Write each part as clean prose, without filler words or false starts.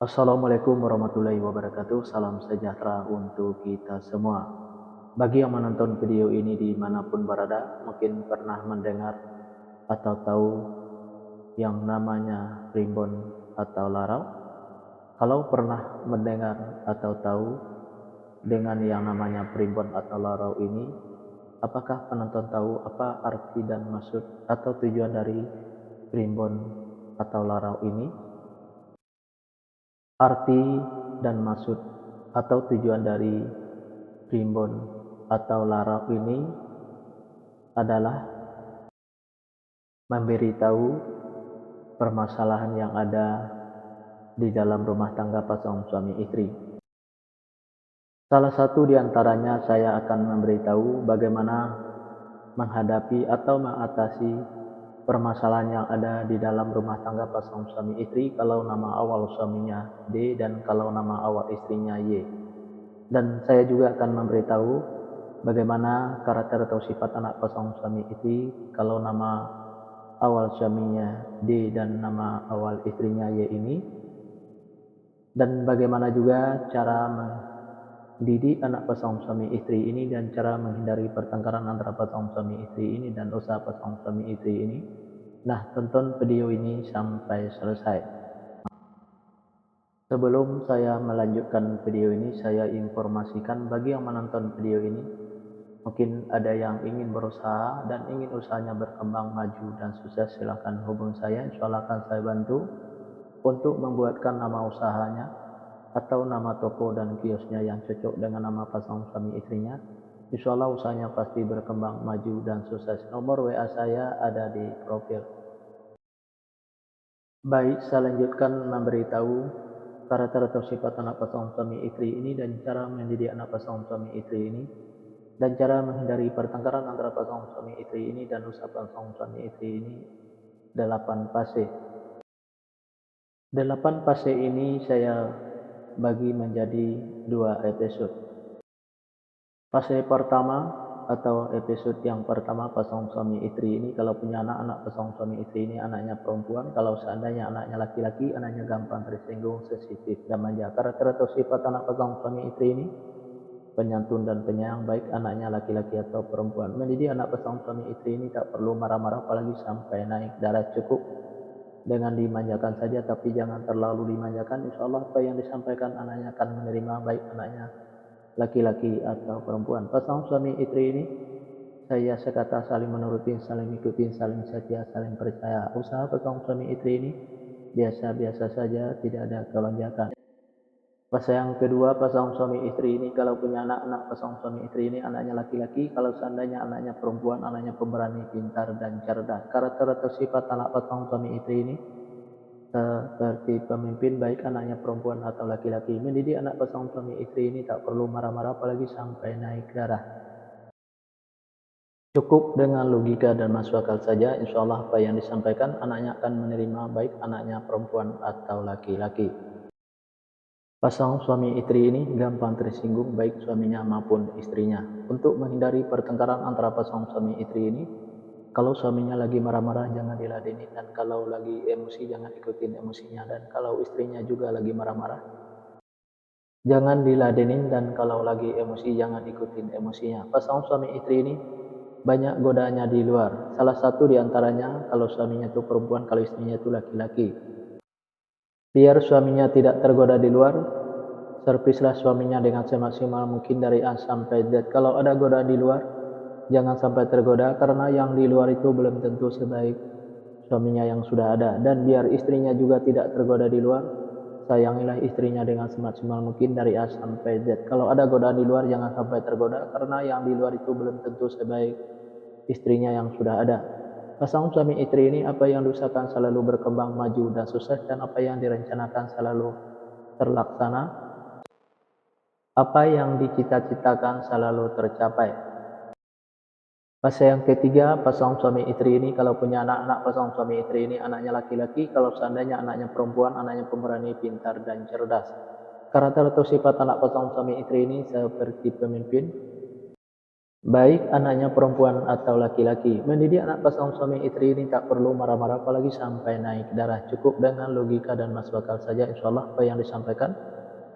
Assalamualaikum warahmatullahi wabarakatuh. Salam sejahtera untuk kita semua. Bagi yang menonton video ini dimanapun berada, mungkin pernah mendengar atau tahu yang namanya primbon atau larau. Kalau pernah mendengar atau tahu dengan yang namanya primbon atau larau ini, apakah penonton tahu apa arti dan maksud atau tujuan dari primbon atau larau ini? Arti dan maksud atau tujuan dari primbon atau larau ini adalah memberitahu permasalahan yang ada di dalam rumah tangga pasangan suami istri. Salah satu di antaranya saya akan memberitahu bagaimana menghadapi atau mengatasi permasalahan yang ada di dalam rumah tangga pasangan suami istri kalau nama awal suaminya D dan kalau nama awal istrinya Y. Dan saya juga akan memberitahu bagaimana karakter atau sifat anak pasangan suami istri kalau nama awal suaminya D dan nama awal istrinya Y ini, dan bagaimana juga cara mendidik anak pasangan suami istri ini dan cara menghindari pertengkaran antara pasangan suami istri ini dan usaha pasangan suami istri ini. Nah, tonton video ini sampai selesai. Sebelum saya melanjutkan video ini, saya informasikan bagi yang menonton video ini, mungkin ada yang ingin berusaha dan ingin usahanya berkembang, maju, dan sukses, silahkan hubungi saya. Insya Allah akan saya bantu untuk membuatkan nama usahanya atau nama toko dan kiosnya yang cocok dengan nama pasangan suami istrinya. Insya Allah usahanya pasti berkembang, maju, dan sukses. Nomor WA saya ada di profil. Baik, saya lanjutkan memberitahu karakter atau sifat anak pasangan suami istri ini dan cara mendidik anak pasangan suami istri ini, dan cara menghindari pertengkaran antara pasangan suami istri ini dan usaha pasangan suami istri ini. 8 fase. 8 fase ini saya bagi menjadi 2 episode. Fase pertama atau episode yang pertama, pasangan suami istri ini kalau punya anak pasangan suami istri ini anaknya perempuan, kalau seandainya anaknya laki-laki, anaknya gampang tersinggung, sensitif dan manja. Karakter atau sifat anak pasangan suami istri ini penyantun dan penyayang, baik anaknya laki-laki atau perempuan. Mendidik anak pasangan suami istri ini tak perlu marah-marah apalagi sampai naik darah, cukup dengan dimanjakan saja, tapi jangan terlalu dimanjakan. Insya Allah apa yang disampaikan anaknya akan menerima, baik anaknya laki-laki atau perempuan. Pasangan suami istri ini saya sekata saling menuruti, saling ikuti, saling setia, saling percaya. Usaha pasangan suami istri ini biasa-biasa saja, tidak ada kelonjakan. Fase yang kedua, pasangan suami istri ini kalau punya anak pasangan suami istri ini anaknya laki-laki, kalau seandainya anaknya perempuan, anaknya pemberani, pintar, dan cerdas. Karakter atau sifat anak pasangan suami istri ini seperti pemimpin, baik anaknya perempuan atau laki-laki. Mendidik anak pasangan suami istri ini tak perlu marah-marah apalagi sampai naik darah. Cukup dengan logika dan masuk akal saja, insya Allah apa yang disampaikan anaknya akan menerima, baik anaknya perempuan atau laki-laki. Pasangan suami istri ini gampang tersinggung, baik suaminya maupun istrinya. Untuk menghindari pertengkaran antara pasangan suami istri ini, kalau suaminya lagi marah-marah jangan diladeni, dan kalau lagi emosi jangan ikutin emosinya, dan kalau istrinya juga lagi marah-marah jangan diladenin, dan kalau lagi emosi jangan ikutin emosinya. Pasangan suami istri ini banyak godaannya di luar. Salah satu di antaranya kalau suaminya itu perempuan, kalau istrinya itu laki-laki. Biar suaminya tidak tergoda di luar, servislah suaminya dengan semaksimal mungkin dari A sampai Z. Kalau ada godaan di luar, jangan sampai tergoda, karena yang di luar itu belum tentu sebaik suaminya yang sudah ada. Dan biar istrinya juga tidak tergoda di luar, sayangilah istrinya dengan semaksimal mungkin dari A sampai Z. Kalau ada godaan di luar, jangan sampai tergoda, karena yang di luar itu belum tentu sebaik istrinya yang sudah ada. Pasangan suami istri ini apa yang diusahakan selalu berkembang, maju, dan sukses, dan apa yang direncanakan selalu terlaksana. Apa yang dicita-citakan selalu tercapai. Fase yang ketiga, pasangan suami istri ini kalau punya anak pasangan suami istri ini anaknya laki-laki, kalau seandainya anaknya perempuan, anaknya pemberani, pintar, dan cerdas. Karakter atau sifat anak pasangan suami istri ini seperti pemimpin, baik anaknya perempuan atau laki-laki. Mendidik anak pasangan suami istri ini tak perlu marah-marah apalagi sampai naik darah. Cukup dengan logika dan masuk akal saja, insya Allah apa yang disampaikan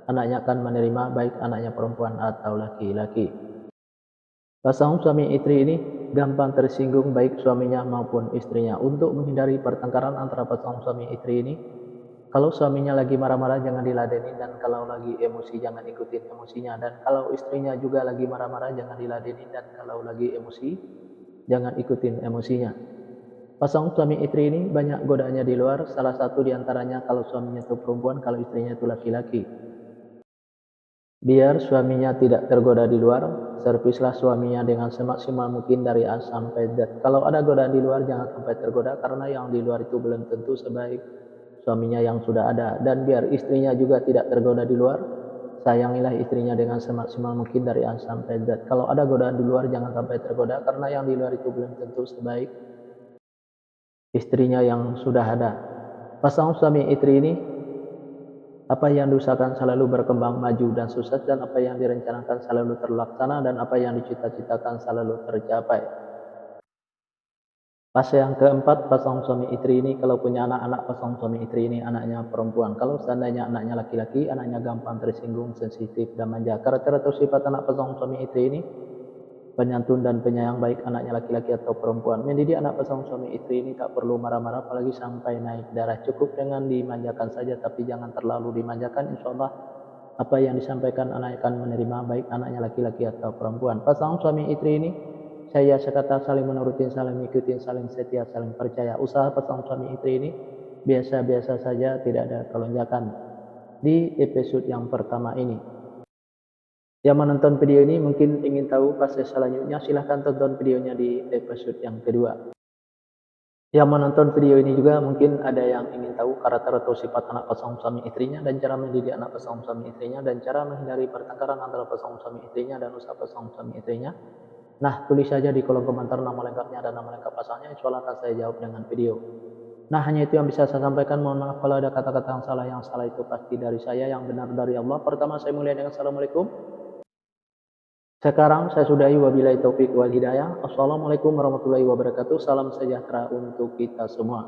anaknya akan menerima, baik anaknya perempuan atau laki-laki. Pasangan suami istri ini gampang tersinggung baik suaminya maupun istrinya. Untuk menghindari pertengkaran antara pasangan suami istri ini, kalau suaminya lagi marah-marah jangan diladenin, dan kalau lagi emosi jangan ikutin emosinya, dan kalau istrinya juga lagi marah-marah jangan diladenin, dan kalau lagi emosi jangan ikutin emosinya. Pasangan suami istri ini banyak godaannya di luar, salah satu diantaranya kalau suaminya itu perempuan, kalau istrinya itu laki-laki. Biar suaminya tidak tergoda di luar, servislah suaminya dengan semaksimal mungkin dari A sampai Z. Kalau ada godaan di luar jangan sampai tergoda, karena yang di luar itu belum tentu sebaik suaminya yang sudah ada. Dan biar istrinya juga tidak tergoda di luar, sayangilah istrinya dengan semaksimal mungkin dari A sampai Z. Kalau ada godaan di luar jangan sampai tergoda, karena yang di luar itu belum tentu sebaik istrinya yang sudah ada. Pasangan suami istri ini, apa yang diusahakan selalu berkembang, maju, dan sukses, dan apa yang direncanakan selalu terlaksana, dan apa yang dicita-citakan selalu tercapai. Fase yang keempat, pasangan suami istri ini kalau punya anak-anak, pasangan suami istri ini anaknya perempuan. Kalau seandainya anaknya laki-laki, anaknya gampang tersinggung, sensitif, dan manja. Karakter atau sifat anak pasangan suami istri ini penyantun dan penyayang, baik anaknya laki-laki atau perempuan. Mendidik anak pasangan suami istri ini tak perlu marah-marah apalagi sampai naik darah. Cukup dengan dimanjakan saja, tapi jangan terlalu dimanjakan, insya Allah apa yang disampaikan anak akan menerima, baik anaknya laki-laki atau perempuan. Pasangan suami istri ini saya sekata saling menurutin, saling mengikuti, saling setia, saling percaya. Usaha pasangan suami istri ini biasa-biasa saja, tidak ada kelonjakan. Di episode yang pertama ini, yang menonton video ini mungkin ingin tahu fase selanjutnya, silahkan tonton videonya di episode yang kedua. Yang menonton video ini juga mungkin ada yang ingin tahu karakter atau sifat anak pasangan suami istrinya, dan cara mendidik anak pasangan suami istrinya, dan cara menghindari pertengkaran antara pasangan suami istrinya, dan usaha pasangan suami istrinya. Nah, tulis saja di kolom komentar nama lengkapnya dan nama lengkap pasangannya, insya Allah akan saya jawab dengan video. Nah, hanya itu yang bisa saya sampaikan. Mohon maaf kalau ada kata-kata yang salah itu pasti dari saya, yang benar dari Allah. Pertama saya mulai dengan Assalamualaikum. Sekarang saya sudahi, wabillahi taufik wal hidayah. Assalamualaikum warahmatullahi wabarakatuh. Salam sejahtera untuk kita semua.